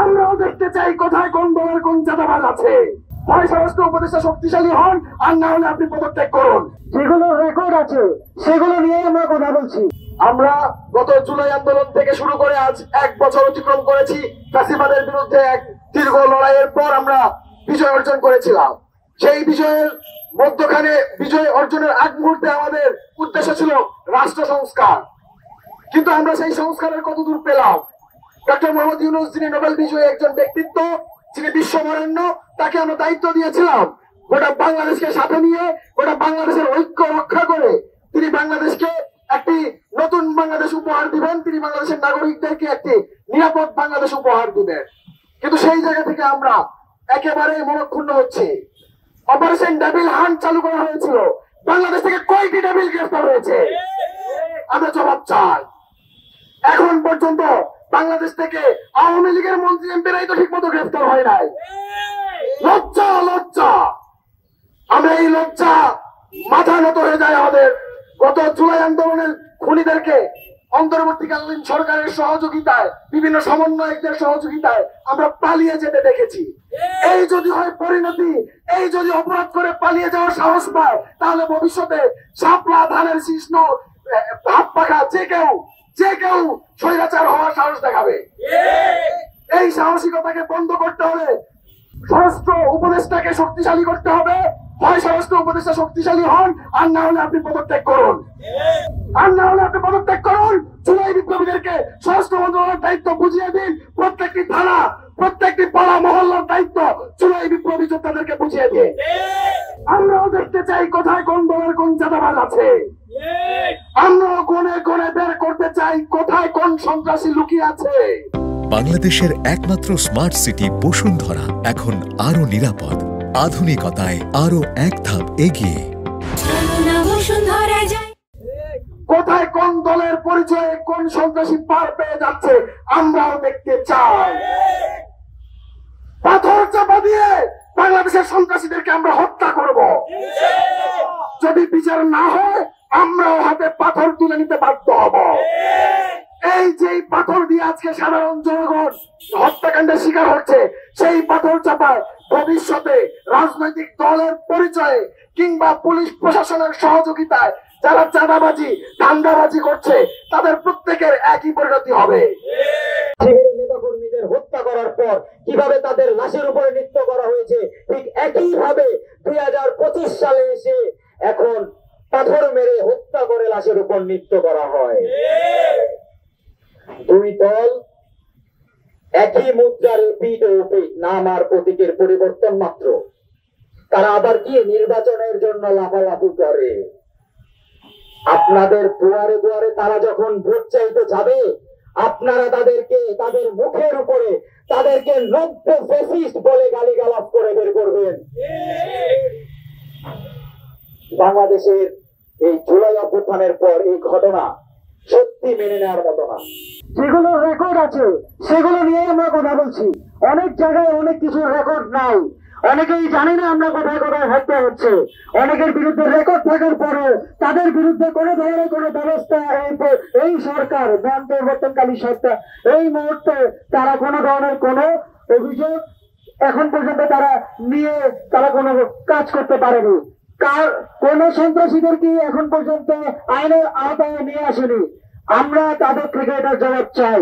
আমরাও দেখতে চাই কোথায় কোন দলের কোন চাঁদাবাজ আছে। হয় স্বরাষ্ট্র উপদেষ্টা শক্তিশালী হন, আর না হলে আপনি পদত্যাগ করুন। যেগুলো রেকর্ড আছে সেগুলো নিয়ে আমরা কথা বলছি। আমরা গত জুলাই আন্দোলন থেকে শুরু করে আজ 1 বছর অতিক্রম করেছি। ফ্যাসিবাদের বিরুদ্ধে এক দীর্ঘ লড়াইয়ের পর আমরা বিজয় অর্জন করেছিলাম। সেই বিজয়ের মধ্যখানে বিজয় অর্জনের আগ মুহূর্তে আমাদের উদ্দেশ্য ছিল রাষ্ট্র সংস্কার, কিন্তু আমরা সেই সংস্কারের কতদূর পেলাম? ডক্টর মোহাম্মদ ইউনূস, যিনি নোবেল বিজয়ী একজন ব্যক্তিত্ব, যিনি বিশ্ববরেণ্য, তাকে আমরা দায়িত্ব দিয়েছিলাম গোটা বাংলাদেশকে সাথে নিয়ে গোটা বাংলাদেশের ঐক্য রক্ষা করে তিনি বাংলাদেশকে একটি নতুন বাংলাদেশ উপহার দিবেন, তিনি বাংলাদেশের নাগরিকদেরকে একটি নিরাপদ বাংলাদেশ উপহার দিবেন। কিন্তু সেই জায়গা থেকে আমরা একেবারে মনক্ষুণ্ণ হচ্ছি। অপারেশন ডেভিল হান্ট চালু করা হয়েছিল, বাংলাদেশ থেকে কয়টি ডেভিল গ্রেফতার হয়েছে? আমরা জবাব চাই। এখন পর্যন্ত বাংলাদেশ থেকে আওয়ামী লীগের মন্ত্রী এমপিরাই তো ঠিক মতো গ্রেফতার হয় নাই। লজ্জা, লজ্জা। আমরা এই লজ্জা মাথা নত হয়ে যায় আমাদের। গত জুলাই আন্দোলনের খুনিদেরকে অন্তর্বর্তীকালীন সরকারের সহযোগিতায়, বিভিন্ন সমন্বয়কদের সহযোগিতায় আমরা পালিয়ে যেতে দেখেছি। এই যদি হয় পরিণতি, এই যদি অপরাধ করে পালিয়ে যাওয়ার সাহস পায়, তাহলে ভবিষ্যতে শাপলা ধানের শীর্ষ হাত পাখা যে কেউ স্বৈরাচার হওয়ার সাহস দেখাবে। এই সাহসিকতাকে বন্ধ করতে হলে স্বরাষ্ট্র উপদেষ্টাকে শক্তিশালী করতে হবে। হয় স্বরাষ্ট্র উপদেষ্টা শক্তিশালী হন, আর না হলে আপনি পদত্যাগ করুন। জুলাই বিপ্লবীদেরকে স্বরাষ্ট্র মন্ত্রণালয়ের দায়িত্ব বুঝিয়ে দিন। প্রত্যেকটি থানা, প্রত্যেকটি পাড়া মহল্লার দায়িত্ব জুলাই বিপ্লবী যোদ্ধাদেরকে বুঝিয়ে দিন। আমরাও দেখতে চাই কোথায় কোন দলের কোন চাঁদাবাজ আছে। আমরাও কোণে কোণে বের করতে চাই কোথায় কোন সন্ত্রাসী লুকিয়ে আছে। বাংলাদেশের একমাত্র স্মার্ট সিটি বসুন্ধরা এখন আরো নিরাপদ, আধুনিকতায় আরো এক ধাপ এগিয়ে। কোথায় কোন দলের পরিচয়ে কোন সন্ত্রাসী পার পেয়ে যাচ্ছে আমরাও দেখতে চাই। পাথর চাপা দিয়ে বাংলাদেশের সন্ত্রাসীদেরকে আমরা হত্যা করব। যদি বিচার না হয় আমরাও হাতে পাথর তুলে নিতে বাধ্য হব। এই যে পাথর দিয়ে আজকে সাধারণ জনগণ হত্যাকাণ্ডের শিকার হচ্ছে, সেই পাথর চাপায় ভবিষ্যতে রাজনৈতিক দলের পরিচয়ে কিংবা পুলিশ প্রশাসনের সহযোগিতায় যারা চাঁদাবাজি, ধান্দাবাজি করছে, তাদের প্রত্যেকের একই পরিণতি হবে। নেতাকর্মীদের হত্যা করার পর কিভাবে তাদের লাশের উপরে নৃত্য করা হয়েছে, ঠিক একই ভাবে 2025 সালে এসে এখন পাথর মেরে হত্যা করে লাশের উপর নৃত্য করা হয়। দুই দল একই মুদ্রার পিঠ ও পিঠ, নাম আর প্রতীকের পরিবর্তন মাত্র। তারা আবার কি নির্বাচনের জন্য লাফালাফি করে? আপনাদের দুয়ারে দুয়ারে তারা যখন ভোট চাইতে যাবে, আপনারা তাদেরকে তাদের মুখের উপরে তাদেরকে নব্য ফ্যাসিস্ট বলে গালিগালাজ করে বের করবেন। বাংলাদেশের এই জুলাই অভ্যুত্থানের পর এই ঘটনা সত্যি মেনে নেওয়ার মতো না। যেগুলো রেকর্ড আছে সেগুলো নিয়ে আমরা কথা বলছি। অনেক জায়গায় অনেক কিছু রেকর্ড নাই, অনেকেই জানি না আমরা কোথায় কোথায় হত্যা হচ্ছে। অনেকের বিরুদ্ধে রেকর্ড থাকার পরে তাদের বিরুদ্ধে কোনো ধরনের কোনো ব্যবস্থা এই সরকার, অন্তর্বর্তীকালীন সরকার, এই মুহূর্তে তারা কোনো ধরনের কোনো অভিযোগ এখন পর্যন্ত তারা কোনো কাজ করতে পারেনি। কোন সন্ত্রাসীদের কি এখন পর্যন্ত আইনের আওতায় নিয়ে আসেনি। আমরা তাদের থেকে এটার জবাব চাই।